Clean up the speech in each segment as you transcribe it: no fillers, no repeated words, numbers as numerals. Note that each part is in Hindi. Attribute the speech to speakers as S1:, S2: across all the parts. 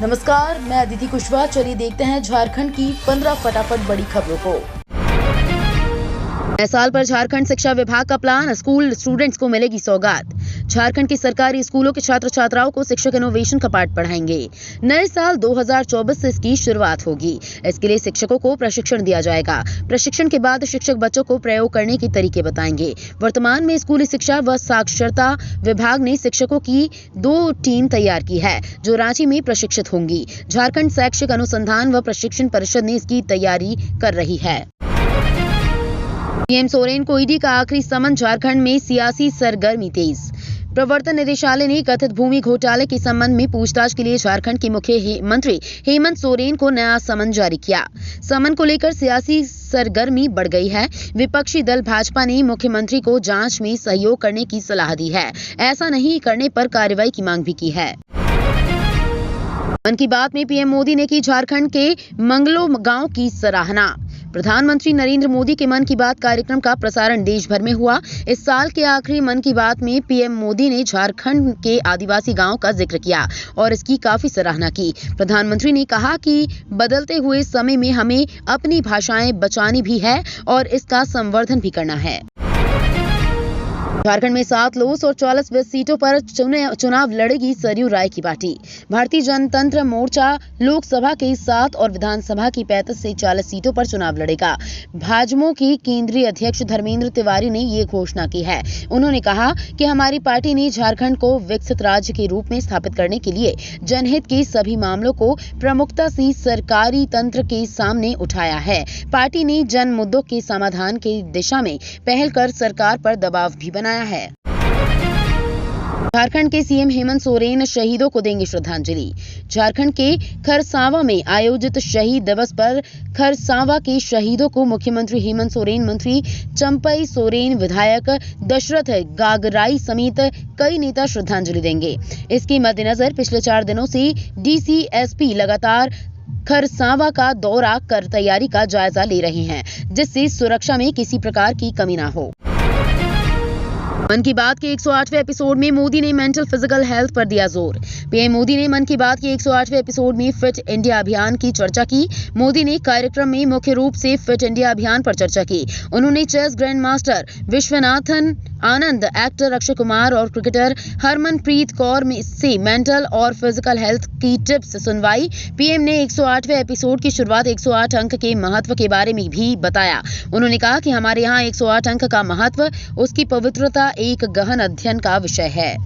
S1: नमस्कार, मैं अदिति कुशवाहा। चलिए देखते हैं झारखंड की 15 फटाफट बड़ी खबरों को। नए साल पर झारखंड शिक्षा विभाग का प्लान, स्कूल स्टूडेंट्स को मिलेगी सौगात। झारखंड के सरकारी स्कूलों के छात्र छात्राओं को शिक्षक इनोवेशन का पाठ पढ़ाएंगे। नए साल 2024 से इसकी शुरुआत होगी। इसके लिए शिक्षकों को प्रशिक्षण दिया जाएगा। प्रशिक्षण के बाद शिक्षक बच्चों को प्रयोग करने के तरीके बताएंगे। वर्तमान में स्कूली शिक्षा व साक्षरता विभाग ने शिक्षकों की 2 टीम तैयार की है, जो रांची में प्रशिक्षित होंगी। झारखंड शैक्षिक अनुसंधान व प्रशिक्षण परिषद ने इसकी तैयारी कर रही है। पीएम सोरेन को ईडी का आखिरी समन, झारखंड में सियासी सरगर्मी तेज। प्रवर्तन निदेशालय ने कथित भूमि घोटाले के संबंध में पूछताछ के लिए झारखंड के मुख्यमंत्री हेमंत सोरेन को नया समन जारी किया। समन को लेकर सियासी सरगर्मी बढ़ गई है। विपक्षी दल भाजपा ने मुख्यमंत्री को जांच में सहयोग करने की सलाह दी है। ऐसा नहीं करने पर कार्रवाई की मांग भी की है। मन की बात में पीएम मोदी ने की झारखंड के मंगलो गांव की सराहना। प्रधानमंत्री नरेंद्र मोदी के मन की बात कार्यक्रम का प्रसारण देश भर में हुआ। इस साल के आखिरी मन की बात में पीएम मोदी ने झारखंड के आदिवासी गांव का जिक्र किया और इसकी काफी सराहना की। प्रधानमंत्री ने कहा कि बदलते हुए समय में हमें अपनी भाषाएं बचानी भी है और इसका संवर्धन भी करना है। झारखंड में 7 लोस और 44 सीटों पर चुनाव लड़ेगी सरयू राय की पार्टी। भारतीय जनतंत्र मोर्चा लोकसभा के 7 और विधानसभा की 35 से 40 सीटों पर चुनाव लड़ेगा। भाजपा के केंद्रीय अध्यक्ष धर्मेंद्र तिवारी ने ये घोषणा की है। उन्होंने कहा कि हमारी पार्टी ने झारखंड को विकसित राज्य के रूप में स्थापित करने के लिए जनहित के सभी मामलों को प्रमुखता से सरकारी तंत्र के सामने उठाया है। पार्टी ने जन मुद्दों के समाधान की दिशा में पहल कर सरकार पर दबाव भी बनाया है। झारखंड के सीएम हेमंत सोरेन शहीदों को देंगे श्रद्धांजलि। झारखंड के खरसावा में आयोजित शहीद दिवस पर खरसावा के शहीदों को मुख्यमंत्री हेमंत सोरेन, मंत्री चंपई सोरेन, विधायक दशरथ गागराई समेत कई नेता श्रद्धांजलि देंगे। इसके मद्देनजर पिछले 4 दिनों से डीसीएसपी लगातार खरसावा का दौरा कर तैयारी का जायजा ले रहे हैं, जिससे सुरक्षा में किसी प्रकार की कमी न हो। मन की बात के 108वें एपिसोड में मोदी ने मेंटल फिजिकल हेल्थ पर दिया जोर। पीएम मोदी ने मन की बात के 108वें एपिसोड में फिट इंडिया अभियान की चर्चा की। मोदी ने कार्यक्रम में मुख्य रूप से फिट इंडिया अभियान पर चर्चा की। उन्होंने chess grand master Viswanathan Anand, actor Akshay Kumar और क्रिकेटर हरमनप्रीत कौर से मेंटल और फिजिकल हेल्थ की टिप्स सुनवाई। पीएम ने 108वें एपिसोड की शुरुआत 108 अंक के महत्व के बारे में भी बताया। उन्होंने कहा कि हमारे यहाँ 108 अंक का महत्व, उसकी पवित्रता एक गहन अध्ययन का विषय है।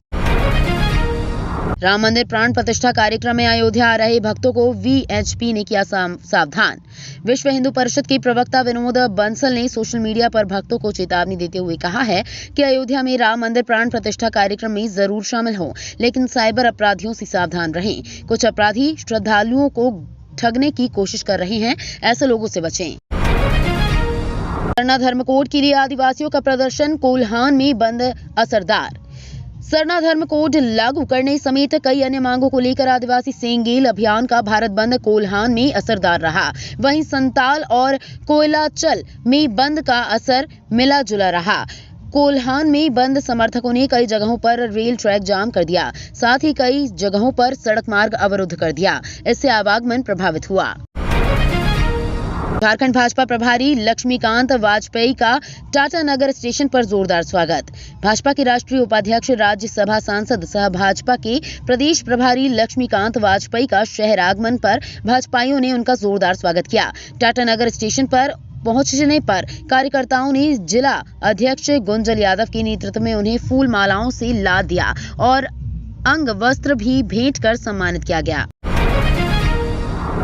S1: राम मंदिर प्राण प्रतिष्ठा कार्यक्रम में अयोध्या आ रहे भक्तों को वीएचपी ने किया सावधान। विश्व हिंदू परिषद के प्रवक्ता विनोद बंसल ने सोशल मीडिया पर भक्तों को चेतावनी देते हुए कहा है कि अयोध्या में राम मंदिर प्राण प्रतिष्ठा कार्यक्रम में जरूर शामिल हों, लेकिन साइबर अपराधियों से सावधान रहें। कुछ अपराधी श्रद्धालुओं को ठगने की कोशिश कर रहे हैं, ऐसे लोगों से बचें। सरना धर्म कोड के लिए आदिवासियों का प्रदर्शन, कोल्हान में बंद असरदार। सरना धर्म कोड लागू करने समेत कई अन्य मांगों को लेकर आदिवासी सेंगेल अभियान का भारत बंद कोल्हान में असरदार रहा। वहीं संताल और कोयलाचल में बंद का असर मिला जुला रहा। कोल्हान में बंद समर्थकों ने कई जगहों पर रेल ट्रैक जाम कर दिया, साथ ही कई जगहों पर सड़क मार्ग अवरुद्ध कर दिया। इससे आवागमन प्रभावित हुआ। झारखंड भाजपा प्रभारी लक्ष्मीकांत वाजपेयी का टाटानगर स्टेशन पर जोरदार स्वागत। भाजपा के राष्ट्रीय उपाध्यक्ष, राज्यसभा सांसद सह भाजपा के प्रदेश प्रभारी लक्ष्मीकांत वाजपेयी का शहर आगमन पर भाजपाइयों ने उनका जोरदार स्वागत किया। टाटानगर स्टेशन पर पहुंचने पर कार्यकर्ताओं ने जिला अध्यक्ष गुंजल यादव के नेतृत्व में उन्हें फूल मालाओं से लाद दिया और अंग वस्त्र भी भेंट कर सम्मानित किया गया।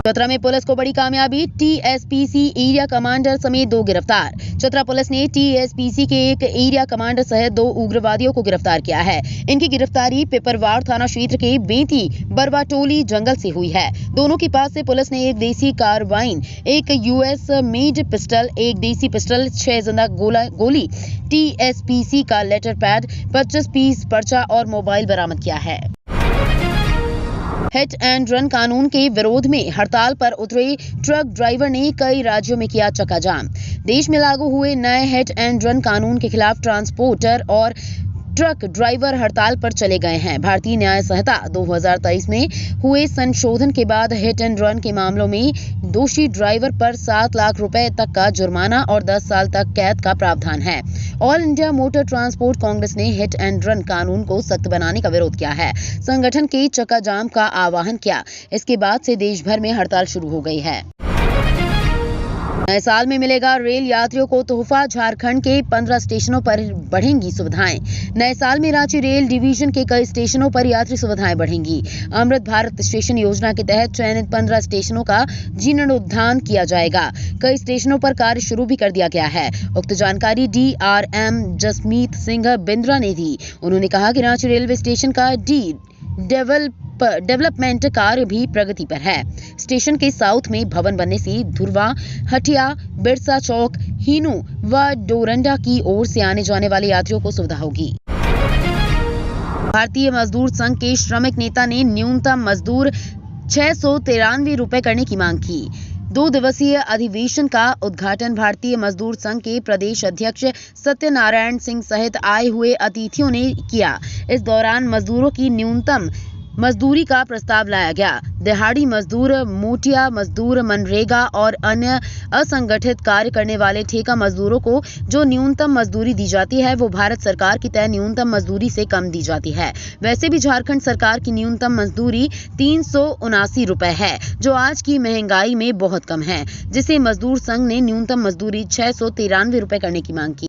S1: चतरा में पुलिस को बड़ी कामयाबी, टीएसपीसी एरिया कमांडर समेत 2 गिरफ्तार। चतरा पुलिस ने टीएसपीसी के एक एरिया कमांडर सहित 2 उग्रवादियों को गिरफ्तार किया है। इनकी गिरफ्तारी पिपरवाड़ थाना क्षेत्र के बेती बरवाटोली जंगल से हुई है। दोनों के पास से पुलिस ने एक देसी कार्बाइन, एक यूएस मेड पिस्टल, एक देसी पिस्टल, 6 जिंदा गोली, टीएसपीसी का लेटर पैड, 25 पीस पर्चा और मोबाइल बरामद किया है। हिट एंड रन कानून के विरोध में हड़ताल पर उतरे ट्रक ड्राइवर ने कई राज्यों में किया चक्काजाम। देश में लागू हुए नए हिट एंड रन कानून के खिलाफ ट्रांसपोर्टर और ट्रक ड्राइवर हड़ताल पर चले गए हैं। भारतीय न्याय संहिता 2023 में हुए संशोधन के बाद हिट एंड रन के मामलों में दोषी ड्राइवर पर 7 लाख रुपए तक का जुर्माना और 10 साल तक कैद का प्रावधान है। All India motor transport Congress ने हिट एंड रन कानून को सख्त बनाने का विरोध किया है। संगठन के चक्का जाम का आह्वान किया। इसके बाद से देश भर में हड़ताल शुरू हो गई है। नए साल में मिलेगा रेल यात्रियों को तोहफा। झारखंड के 15 स्टेशनों पर बढ़ेंगी सुविधाएं। नए साल में रांची रेल डिवीजन के कई स्टेशनों पर यात्री सुविधाएं बढ़ेंगी। अमृत भारत स्टेशन योजना के तहत चयनित 15 स्टेशनों का जीर्णोद्धार किया जाएगा। कई स्टेशनों पर कार्य शुरू भी कर दिया गया है। उक्त जानकारी DRM जसमीत सिंह बिंद्रा ने दी। उन्होंने कहा कि रांची रेलवे स्टेशन का डेवलपमेंट कार्य भी प्रगति पर है। स्टेशन के साउथ में भवन बनने से धुरवा, हटिया, बिरसा चौक, हीनू व डोरंडा की ओर से आने जाने वाले यात्रियों को सुविधा होगी। भारतीय मजदूर संघ के श्रमिक नेता ने न्यूनतम मजदूर 693 रुपए करने की मांग की। 2 दिवसीय अधिवेशन का उद्घाटन भारतीय मजदूर संघ के प्रदेश अध्यक्ष सत्यनारायण सिंह सहित आए हुए अतिथियों ने किया। इस दौरान मजदूरों की न्यूनतम मजदूरी का प्रस्ताव लाया गया। दिहाड़ी मजदूर, मोटिया मजदूर, मनरेगा और अन्य असंगठित कार्य करने वाले ठेका मजदूरों को जो न्यूनतम मजदूरी दी जाती है वो भारत सरकार की तय न्यूनतम मजदूरी से कम दी जाती है। वैसे भी झारखंड सरकार की न्यूनतम मजदूरी 379 रुपए है, जो आज की महंगाई में बहुत कम है, जिसे मजदूर संघ ने न्यूनतम मजदूरी 693 रुपए करने की मांग की।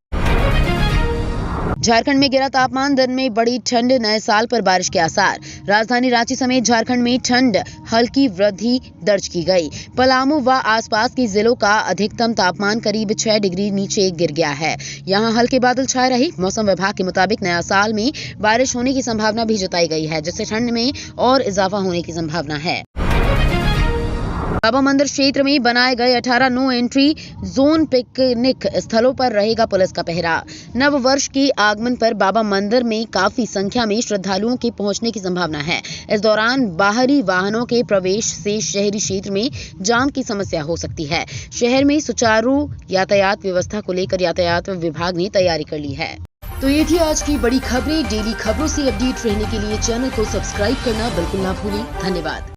S1: झारखंड में गिरा तापमान, दिन में बड़ी ठंड, नए साल पर बारिश के आसार। राजधानी रांची समेत झारखंड में ठंड हल्की वृद्धि दर्ज की गई। पलामू व आसपास के जिलों का अधिकतम तापमान करीब 6 डिग्री नीचे गिर गया है। यहां हल्के बादल छाए रहे। मौसम विभाग के मुताबिक नया साल में बारिश होने की संभावना भी जताई गई है, जिससे ठंड में और इजाफा होने की संभावना है। बाबा मंदिर क्षेत्र में बनाए गए 18 नो एंट्री जोन पिकनिक स्थलों पर रहेगा पुलिस का पहरा। नव वर्ष के आगमन पर बाबा मंदिर में काफी संख्या में श्रद्धालुओं के पहुंचने की संभावना है। इस दौरान बाहरी वाहनों के प्रवेश से शहरी क्षेत्र में जाम की समस्या हो सकती है। शहर में सुचारू यातायात व्यवस्था को लेकर यातायात विभाग ने तैयारी कर ली है। तो ये थी आज की बड़ी खबरें। डेली खबरों से अपडेट रहने के लिए चैनल को सब्सक्राइब करना बिल्कुल ना भूलें। धन्यवाद।